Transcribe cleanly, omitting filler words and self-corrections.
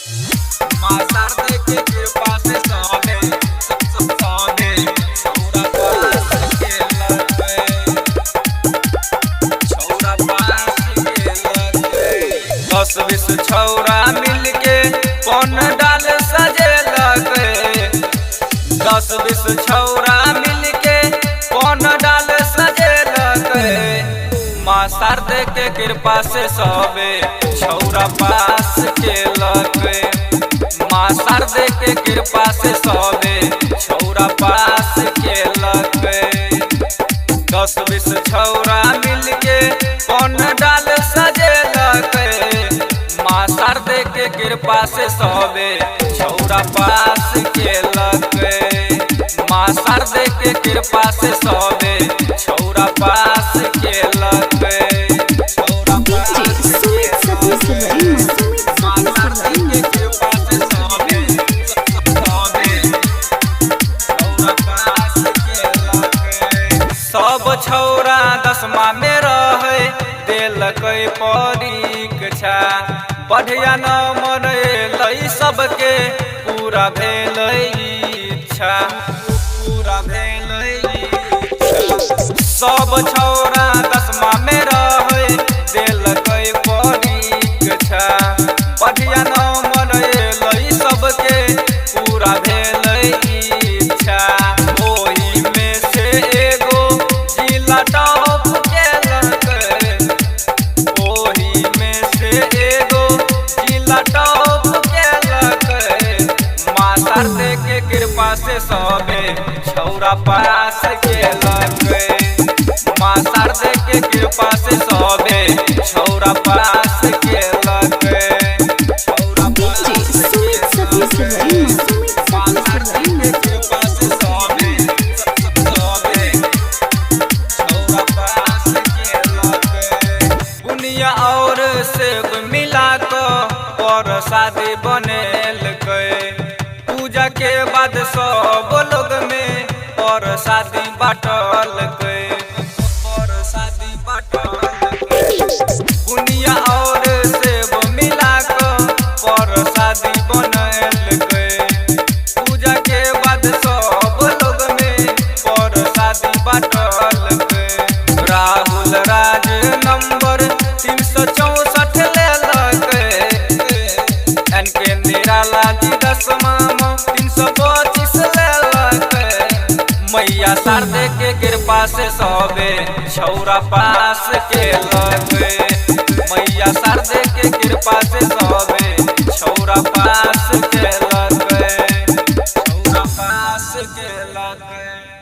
माँ शारदे के कृपा से सबे सबे छौरा पास के लगे, छौरा पास के लगे। 10-20 छौरा मिलके पन डाल सजे लगे, 10-20 छौरा मिलके पन डाल सजे लगे। माँ शारदे के कृपा से सबे छौरा पास के लगे, माँ शारदे के कृपा से सबे छौरा पास के लगे। 10-20 छौरा मिलके पन डाल सजे लगे, माँ शारदे के कृपा से सबे छौरा पास के लगे, माँ शारदे के कृपा से सबे छौरा पास के लगे। छौरा पास के लगे, माँ शारदे के कृपा से सबे सबे छौरा पास के लगे। सब छौरा 10मा में रहे देलकै परीक्षा, बढ़िया नंबर अयलै सबके पूरा भेलै इच्छा, पूरा भेलै इच्छा। सब छौरा 10मा में रहे देलकै परीक्षा, बढ़िया नंबर अयलै सबके पूरा भेलै इच्छा। ओही में से एगो जिला टॉप केलकै, ओही में से एगो जिला टॉप केलकै। माँ शारदे के कृपा से सबे छौरा पास केलकै, माँ शारदे के कृपा से सबे छौरा पास केलकै। छौरा पास केलकै, माँ शारदे के कृपा से सबे सबे छौरा पास केलकै। बुनिया और सेब मिला शादी बनेलकै, पूजा के बाद सब लोग में और शादी बांटलकै, और शादी बांटलकै। बुनिया और सेब मिला कर शादी बनेलकै, पूजा के बाद सब लोग में और शादी बांटलकै। राहुल राज नंबर 364 लेलकै, एनके निराला जी 10मा में 325 लेलकै। मैया शारदे के कृपा से सबे छौरा पास केलकै, मैया शारदे के कृपा से सबे छौरा पास केलकै, छौरा पास केलकै।